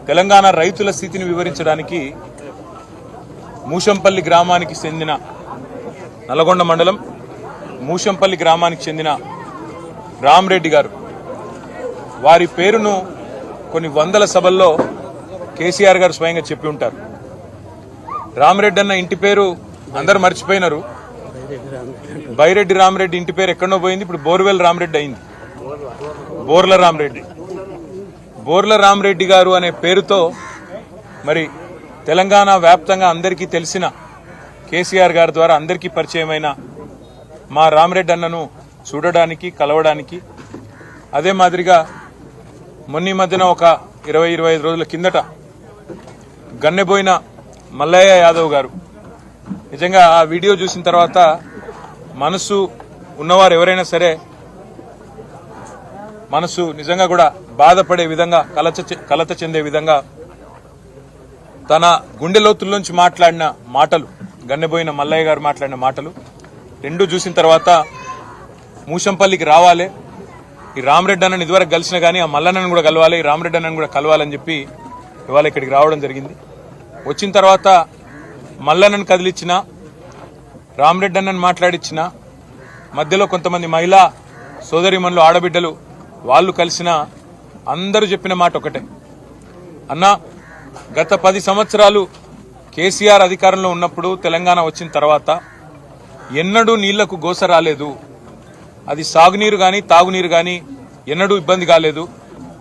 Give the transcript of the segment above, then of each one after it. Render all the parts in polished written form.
తెలంగాణ రైతుల స్థితిని వివరించడానికి మూషంపల్లి గ్రామానికి చెందిన నల్గొండ మండలం మూషంపల్లి గ్రామానికి చెందిన రామరెడ్డి గారు వారి పేరును కొన్ని వందల సభల్లో కేసీఆర్ గారు స్వయంగా చెప్పి ఉంటారు. రామరెడ్డి అన్న ఇంటి పేరు అందరూ మర్చిపోయినారు. బైరెడ్డి రామరెడ్డి ఇంటి పేరు ఎక్కడో పోయింది, ఇప్పుడు బోర్వెల్ రామరెడ్డి అయింది. బోర్ల రామరెడ్డి గారు అనే పేరుతో మరి తెలంగాణ వ్యాప్తంగా అందరికీ తెలిసిన కేసీఆర్ గారి ద్వారా అందరికీ పరిచయమైన మా రామరెడ్డి అన్నను చూడడానికి కలవడానికి, అదే మాదిరిగా మొన్న మధ్యన ఒక 20-25 రోజుల కిందట గన్నెబోయిన మల్లయ్య యాదవ్ గారు, నిజంగా ఆ వీడియో చూసిన తర్వాత మనసు ఉన్నవారు ఎవరైనా సరే మనసు నిజంగా కూడా బాధపడే విధంగా కలత చెందే విధంగా తన గుండె లోతుల్లోంచి మాట్లాడిన మాటలు, గన్నెబోయిన మల్లయ్య గారు మాట్లాడిన మాటలు రెండు చూసిన తర్వాత మూషంపల్లికి రావాలి, ఈ రామరెడ్డి అన్నని ఇదివరకు కలిసిన కానీ ఆ మల్లన్నను కూడా కలవాలి, ఈ రామరెడ్డి అన్నను కూడా కలవాలని చెప్పి ఇవాళ ఇక్కడికి రావడం జరిగింది. వచ్చిన తర్వాత మల్లన్నను కదిలిచ్చిన, రామరెడ్డి అన్నను మాట్లాడిచ్చిన, మధ్యలో కొంతమంది మహిళా సోదరిమణులు ఆడబిడ్డలు వాళ్ళు కలిసిన అందరూ చెప్పిన మాట ఒకటే, అన్నా గత 10 సంవత్సరాలు కేసీఆర్ అధికారంలో ఉన్నప్పుడు తెలంగాణ వచ్చిన తర్వాత ఎన్నడూ నీళ్లకు గోస రాలేదు, అది సాగునీరు కానీ తాగునీరు కానీ ఎన్నడూ ఇబ్బంది కాలేదు.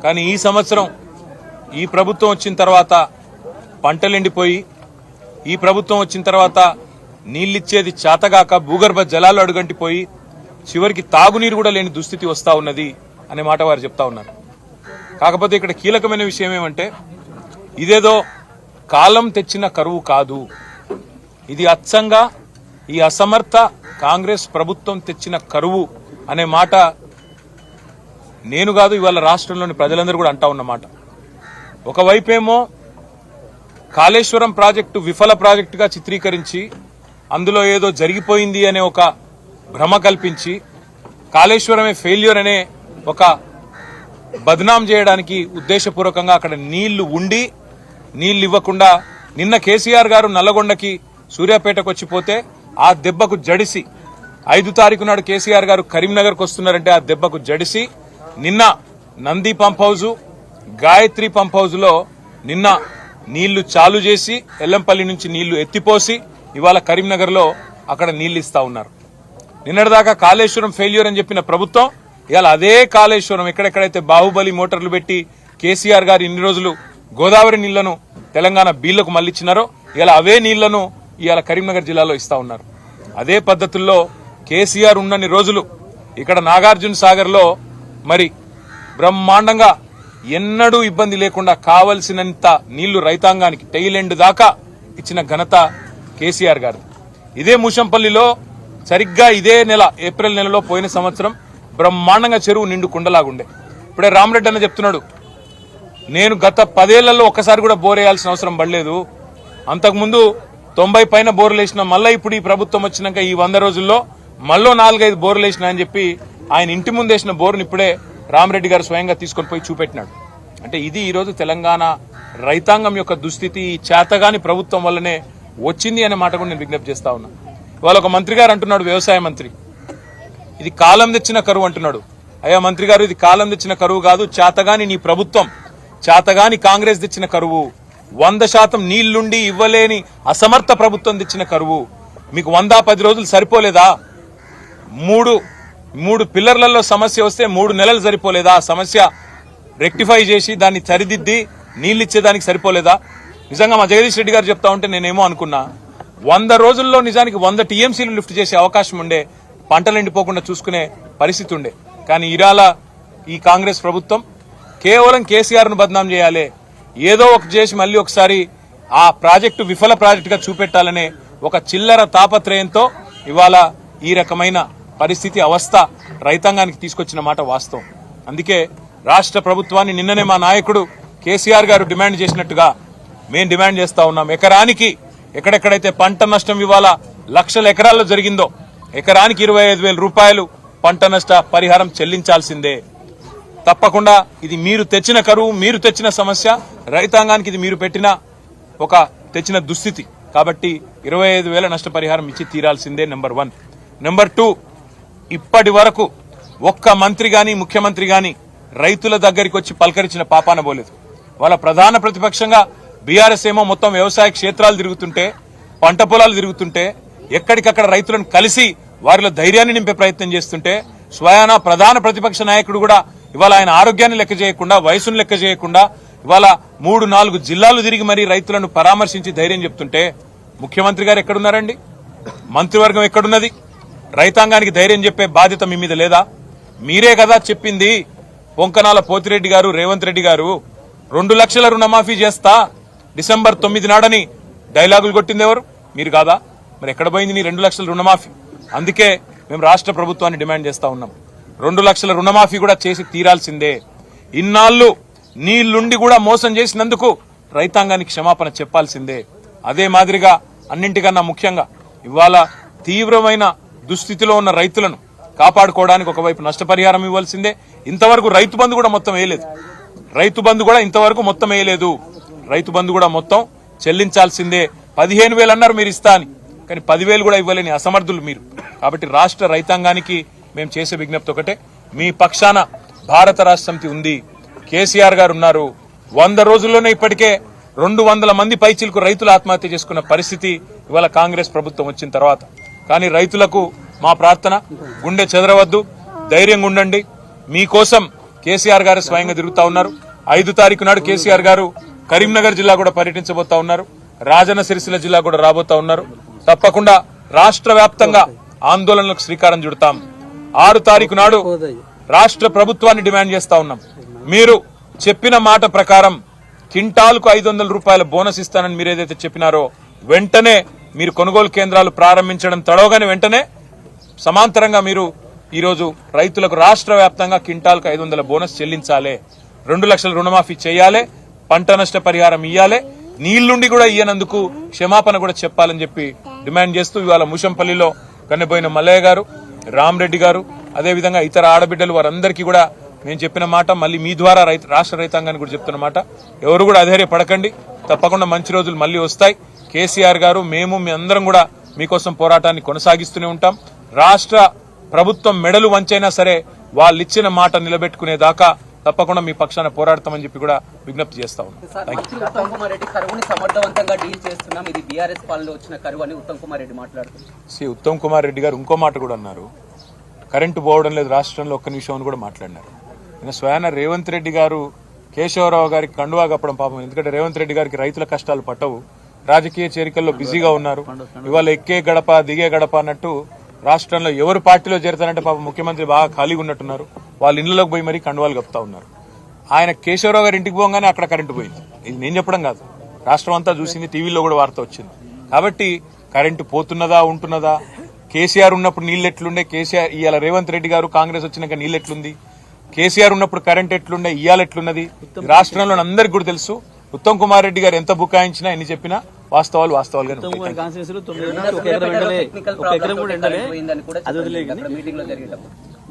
కానీ ఈ సంవత్సరం ఈ ప్రభుత్వం వచ్చిన తర్వాత పంటలు ఎండిపోయి, ఈ ప్రభుత్వం వచ్చిన తర్వాత నీళ్ళిచ్చేది చేతగాక భూగర్భ జలాలు అడుగంటిపోయి చివరికి తాగునీరు కూడా లేని దుస్థితి వస్తా ఉన్నది అనే మాట వారు చెప్తా ఉన్నారు. కాకపోతే ఇక్కడ కీలకమైన విషయం ఏమంటే ఇదేదో కాలం తెచ్చిన కరువు కాదు, ఇది అచ్చంగా ఈ అసమర్థ కాంగ్రెస్ ప్రభుత్వం తెచ్చిన కరువు అనే మాట నేను కాదు, ఇవాళ రాష్ట్రంలోని ప్రజలందరూ కూడా అంటా ఉన్నమాట. ఒకవైపేమో కాళేశ్వరం ప్రాజెక్టు విఫల ప్రాజెక్టుగా చిత్రీకరించి అందులో ఏదో జరిగిపోయింది అనే ఒక భ్రమ కల్పించి కాళేశ్వరమే ఫెయిల్యూర్ అనే ఒక బద్నాం చేయడానికి ఉద్దేశపూర్వకంగా అక్కడ నీళ్లు ఉండి నీళ్లు ఇవ్వకుండా నిన్న కేసీఆర్ గారు నల్లగొండకి సూర్యాపేటకు వచ్చిపోతే ఆ దెబ్బకు జడిసి 5 తారీఖు నాడు కేసీఆర్ గారు కరీంనగర్కు వస్తున్నారంటే ఆ దెబ్బకు జడిసి నిన్న Nandi pump house, Gayatri pump house లో నిన్న నీళ్లు చాలు చేసి ఎల్లంపల్లి నుంచి నీళ్లు ఎత్తిపోసి ఇవాళ కరీంనగర్ లో అక్కడ నీళ్లు ఇస్తా ఉన్నారు. నిన్నటిదాకా కాళేశ్వరం ఫెయిల్యూర్ అని చెప్పిన ప్రభుత్వం ఇవాళ అదే కాళేశ్వరం ఎక్కడెక్కడైతే బాహుబలి మోటార్లు పెట్టి కేసీఆర్ గారు ఇన్ని రోజులు గోదావరి నీళ్లను తెలంగాణ బీళ్లకు మళ్లిచ్చినారో ఇవాళ అవే నీళ్లను ఇవాళ కరీంనగర్ జిల్లాలో ఇస్తా ఉన్నారు. అదే పద్ధతుల్లో కేసీఆర్ ఉన్నన్ని రోజులు ఇక్కడ నాగార్జున సాగర్ లో మరి బ్రహ్మాండంగా ఎన్నడూ ఇబ్బంది లేకుండా కావలసినంత నీళ్లు రైతాంగానికి టైలెండ్ దాకా ఇచ్చిన ఘనత కేసీఆర్ గారు. ఇదే మూషంపల్లిలో సరిగ్గా ఇదే నెల ఏప్రిల్ నెలలో పోయిన సంవత్సరం బ్రహ్మాండంగా చెరువు నిండు కుండలాగుండే. ఇప్పుడే రామరెడ్డి అన్న చెప్తున్నాడు, నేను గత 10 ఏళ్లలో ఒక్కసారి కూడా బోర్ వేయాల్సిన అవసరం పడలేదు, అంతకుముందు 90 పైన బోర్లు వేసిన, మళ్ళీ ఇప్పుడు ఈ ప్రభుత్వం వచ్చినాక ఈ 100 రోజుల్లో మళ్ళీ 4-5 బోర్లు వేసిన అని చెప్పి ఆయన ఇంటి ముందు వేసిన బోర్ను ఇప్పుడే రామరెడ్డి గారు స్వయంగా తీసుకొని పోయి చూపెట్టినాడు. అంటే ఇది ఈరోజు తెలంగాణ రైతాంగం యొక్క దుస్థితి ఈ చేతగాని ప్రభుత్వం వల్లనే వచ్చింది అనే మాట కూడా నేను విజ్ఞప్తి చేస్తా ఉన్నా. ఇవాళ ఒక మంత్రి గారు అంటున్నాడు, వ్యవసాయ మంత్రి, ఇది కాలం తెచ్చిన కరువు అంటున్నాడు. అయ్యా మంత్రి గారు, ఇది కాలం తెచ్చిన కరువు కాదు, చేతగాని నీ ప్రభుత్వం, చేతగాని కాంగ్రెస్ తెచ్చిన కరువు, 100% నీళ్లుండి ఇవ్వలేని అసమర్థ ప్రభుత్వం తెచ్చిన కరువు. మీకు 110 రోజులు సరిపోలేదా? మూడు పిల్లర్లలో సమస్య వస్తే 3 నెలలు సరిపోలేదా? ఆ సమస్య రెక్టిఫై చేసి దాన్ని సరిదిద్ది నీళ్లిచ్చేదానికి సరిపోలేదా? నిజంగా మా జగదీష్ రెడ్డి గారు చెప్తా ఉంటే నేనేమో అనుకున్నా, 100 రోజుల్లో నిజానికి 100 టీఎంసీలు లిఫ్ట్ చేసే అవకాశం ఉండే, పంటలు ఎండిపోకుండా చూసుకునే పరిస్థితి ఉండే. కానీ ఇరాల ఈ కాంగ్రెస్ ప్రభుత్వం కేవలం కేసీఆర్ ను బద్నాం చేయాలి, ఏదో ఒక చేసి మళ్ళీ ఒకసారి ఆ ప్రాజెక్టు విఫల ప్రాజెక్టుగా చూపెట్టాలనే ఒక చిల్లర తాపత్రయంతో ఇవాళ ఈ రకమైన పరిస్థితి అవస్థ రైతాంగానికి తీసుకొచ్చిన మాట వాస్తవం. అందుకే రాష్ట్ర ప్రభుత్వాన్ని నిన్ననే మా నాయకుడు కేసీఆర్ గారు డిమాండ్ చేసినట్టుగా మేము డిమాండ్ చేస్తా ఉన్నాం. ఎకరానికి ఎక్కడెక్కడైతే పంట నష్టం ఇవాళ లక్షల ఎకరాల్లో జరిగిందో ఎకరానికి 25,000 రూపాయలు పంట నష్ట పరిహారం చెల్లించాల్సిందే. తప్పకుండా ఇది మీరు తెచ్చిన కరువు, మీరు తెచ్చిన సమస్య, రైతాంగానికి ఇది మీరు పెట్టిన ఒక తెచ్చిన దుస్థితి. కాబట్టి 25,000 నష్టపరిహారం ఇచ్చి తీరాల్సిందే. నెంబర్ 1. నెంబర్ 2, ఇప్పటి వరకు ఒక్క మంత్రి గాని ముఖ్యమంత్రి గాని రైతుల దగ్గరికి వచ్చి పలకరించిన పాపాన పోలేదు. వాళ్ళ ప్రధాన ప్రతిపక్షంగా బీఆర్ఎస్ ఏమో మొత్తం వ్యవసాయ క్షేత్రాలు తిరుగుతుంటే, పంట పొలాలు తిరుగుతుంటే, ఎక్కడికక్కడ రైతులను కలిసి వారిలో ధైర్యాన్ని నింపే ప్రయత్నం చేస్తుంటే, స్వయాన ప్రధాన ప్రతిపక్ష నాయకుడు కూడా ఇవాళ ఆయన ఆరోగ్యాన్ని లెక్క చేయకుండా, వయసును లెక్క చేయకుండా ఇవాళ 3-4 జిల్లాలు తిరిగి మరీ రైతులను పరామర్శించి ధైర్యం చెప్తుంటే ముఖ్యమంత్రి గారు ఎక్కడున్నారండి? మంత్రివర్గం ఎక్కడున్నది? రైతాంగానికి ధైర్యం చెప్పే బాధ్యత మీ మీద లేదా? మీరే కదా చెప్పింది. పొంకనాల పోతిరెడ్డి గారు, రేవంత్ రెడ్డి గారు 2 లక్షల రుణమాఫీ చేస్తా డిసెంబర్ 9 నాడని డైలాగులు కొట్టింది ఎవరు? మీరు కాదా? మరి ఎక్కడ పోయింది నీ 2 లక్షల రుణమాఫీ? అందుకే మేము రాష్ట్ర ప్రభుత్వాన్ని డిమాండ్ చేస్తా ఉన్నాం, 2 లక్షల రుణమాఫీ కూడా చేసి తీరాల్సిందే. ఇన్నాళ్లు నీళ్లుండి కూడా మోసం చేసినందుకు రైతాంగానికి క్షమాపణ చెప్పాల్సిందే. అదే మాదిరిగా అన్నింటికన్నా ముఖ్యంగా ఇవాళ తీవ్రమైన దుస్థితిలో ఉన్న రైతులను కాపాడుకోవడానికి ఒకవైపు నష్టపరిహారం ఇవ్వాల్సిందే. ఇంతవరకు రైతు బంధు కూడా మొత్తం వేయలేదు. రైతు బంధు కూడా ఇంతవరకు మొత్తం వేయలేదు. రైతు బంధు కూడా మొత్తం చెల్లించాల్సిందే. 15,000 అన్నారు మీరు ఇస్తా అని, కానీ 10,000 కూడా ఇవ్వలేని అసమర్థులు మీరు. కాబట్టి రాష్ట్ర రైతాంగానికి మేము చేసే విజ్ఞప్తి ఒకటే, మీ పక్షాన భారత రాష్ట్ర సమితి ఉంది, కేసీఆర్ గారు ఉన్నారు. 100 రోజుల్లోనే ఇప్పటికే 200 మంది పైచిలకు రైతులు ఆత్మహత్య చేసుకున్న పరిస్థితి ఇవాళ కాంగ్రెస్ ప్రభుత్వం వచ్చిన తర్వాత. కానీ రైతులకు మా ప్రార్థన, గుండె చెదరవద్దు, ధైర్యంగా ఉండండి. మీకోసం కేసీఆర్ గారు స్వయంగా తిరుగుతా ఉన్నారు. 5 తారీఖు నాడు కేసీఆర్ గారు కరీంనగర్ జిల్లా కూడా పర్యటించబోతా ఉన్నారు, రాజన్న సిరిసిల్ల జిల్లా కూడా రాబోతా ఉన్నారు. తప్పకుండా రాష్ట్ర వ్యాప్తంగా ఆందోళనలకు శ్రీకారం చుడతాం. 6 తారీఖు నాడు రాష్ట్ర ప్రభుత్వాన్ని డిమాండ్ చేస్తా ఉన్నాం, మీరు చెప్పిన మాట ప్రకారం క్వింటాల్కు 500 రూపాయల బోనస్ ఇస్తానని మీరు ఏదైతే చెప్పినారో వెంటనే మీరు కొనుగోలు కేంద్రాలు ప్రారంభించడం తడవగానే వెంటనే సమాంతరంగా మీరు ఈరోజు రైతులకు రాష్ట్ర వ్యాప్తంగా క్వింటాల్కు 500 బోనస్ చెల్లించాలి, 2 లక్షల రుణమాఫీ చేయాలి, పంట నష్ట పరిహారం ఇయ్యాలి, నీళ్లుండి కూడా ఇయ్యనందుకు క్షమాపణ కూడా చెప్పాలని చెప్పి డిమాండ్ చేస్తూ ఇవాళ ముషంపల్లిలో కన్నెబోయిన మల్లయ్య గారు, రామరెడ్డి గారు, అదేవిధంగా ఇతర ఆడబిడ్డలు వారందరికీ కూడా నేను చెప్పిన మాట, మళ్ళీ మీ ద్వారా రాష్ట్ర రైతాంగానికి కూడా చెప్తున్న మాట, ఎవరు కూడా అధైర్యపడకండి. తప్పకుండా మంచి రోజులు మళ్ళీ వస్తాయి. కేసీఆర్ గారు, మేము, మీ అందరం కూడా మీకోసం పోరాటాన్ని కొనసాగిస్తూనే ఉంటాం. రాష్ట్ర ప్రభుత్వం మెడలు వంచైనా సరే వాళ్ళు ఇచ్చిన మాట నిలబెట్టుకునేదాకా తప్పకుండా మీ పక్షాన పోరాడతామని చెప్పి కూడా విజ్ఞప్తి చేస్తా ఉన్నాం. ఉత్తమ్ కుమార్ రెడ్డి కరువుని సమర్థవంతంగా డీల్ చేస్తున్నాం, ఇది బీఆర్ఎస్ పాలనలో వచ్చిన కరువు అని ఉత్తమ్ కుమార్ రెడ్డి మాట్లాడుతున్నారు. ఉత్తమ్ కుమార్ రెడ్డి గారు ఇంకో మాట కూడా అన్నారు, కరెంటు పోవడం లేదు రాష్ట్రంలో, ఒక్క నిమిషం అని కూడా మాట్లాడినారు. స్వయాన రేవంత్ రెడ్డి గారు కేశవరావు గారికి కండువా కప్పడం పాపం. ఎందుకంటే రేవంత్ రెడ్డి గారికి రైతుల కష్టాలు పట్టవు, రాజకీయ చేరికల్లో బిజీగా ఉన్నారు. ఇవాళ ఎక్కే గడప దిగే గడప అన్నట్టు రాష్ట్రంలో ఎవరు పార్టీలో చేరుతారంటే పాపం ముఖ్యమంత్రి బాగా ఖాళీగా ఉన్నట్టున్నారు. వాళ్ళ ఇళ్లలోకి పోయి మరీ కండువాలు కప్పుతా ఉన్నారు. ఆయన కేశవరావు గారి ఇంటికి పోగానే అక్కడ కరెంటు పోయింది. ఇది నేను చెప్పడం కాదు, రాష్ట్రం అంతా చూసింది, టీవీలో కూడా వార్త వచ్చింది. కాబట్టి కరెంటు పోతున్నదా ఉంటున్నదా, కేసీఆర్ ఉన్నప్పుడు నీళ్ళు ఎట్లుండే, కేసీఆర్ ఇవాళ రేవంత్ రెడ్డి గారు కాంగ్రెస్ వచ్చినాక నీళ్ళు ఎట్లుంది, కేసీఆర్ ఉన్నప్పుడు కరెంట్ ఎట్లుండే, ఇవాళ ఎట్లున్నది రాష్ట్రంలో అందరికీ కూడా తెలుసు. ఉత్తమ్ కుమార్ రెడ్డి గారు ఎంత బుకాయించినా ఎన్ని చెప్పినా వాస్తవాలు వాస్తవాలుగానే ఉంటాయి.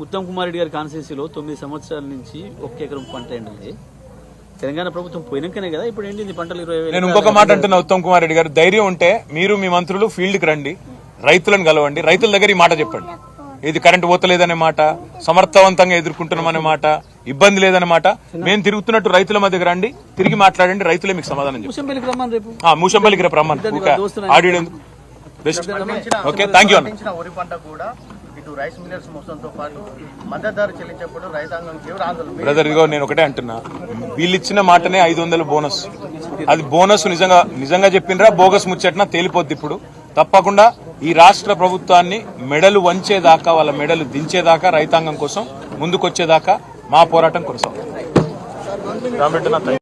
ఉత్తమ్ కుమార్ రెడ్డి గారి కాన్స్టిట్యూన్సీలో 9 సంవత్సరాల నుంచి 1 ఎకరం పంట ఎండలే. తెలంగాణ ప్రభుత్వం పోయినాకనే కదా ఇప్పుడు ఏంటి పంటలు 20,000. నేను ఇంకొక మాట అంటున్నా, ఉత్తమ్ కుమార్ రెడ్డి గారు ధైర్యం ఉంటే మీరు మీ మంత్రులు ఫీల్డ్ కి రండి, రైతులను కలవండి, రైతుల దగ్గర ఈ మాట చెప్పండి. ఇది కరెంటు పోతలేదనే మాట, సమర్థవంతంగా ఎదుర్కొంటున్నామనే మాట, ఇబ్బంది లేదనే మాట. మేము తిరుగుతున్నట్టు రైతుల మధ్యకి రండి, తిరిగి మాట్లాడండి, రైతులే మీకు సమాధానం చెప్తారు. మూషంపల్లికి రేపు రమ్మని ఆడియో ఎందుకు బెస్ట్. ఓకే, థ్యాంక్ యూ అన్న. వరి పంట కూడా ఇటు రైస్ మిల్లర్స్ మొత్తంతో పాటు మద్దతు ధర చెల్లించప్పుడు రైతాంగం తీవ్ర ఆందోళన. బ్రదర్, ఇదిగో నేను ఒకటే అంటున్నా, వీళ్ళిచ్చిన మాటనే 500 బోనస్. అది బోనస్ నిజంగా చెప్పినరా బోగస్ ముచ్చట్నా తేలిపోద్ది. ఇప్పుడు తప్పకుండా ఈ రాష్ట్ర ప్రభుత్వాన్ని మెడలు వంచేదాకా, వాళ్ళ మెడలు దించేదాకా, రైతాంగం కోసం ముందుకొచ్చేదాకా మా పోరాటం కొనసాగుతుంది.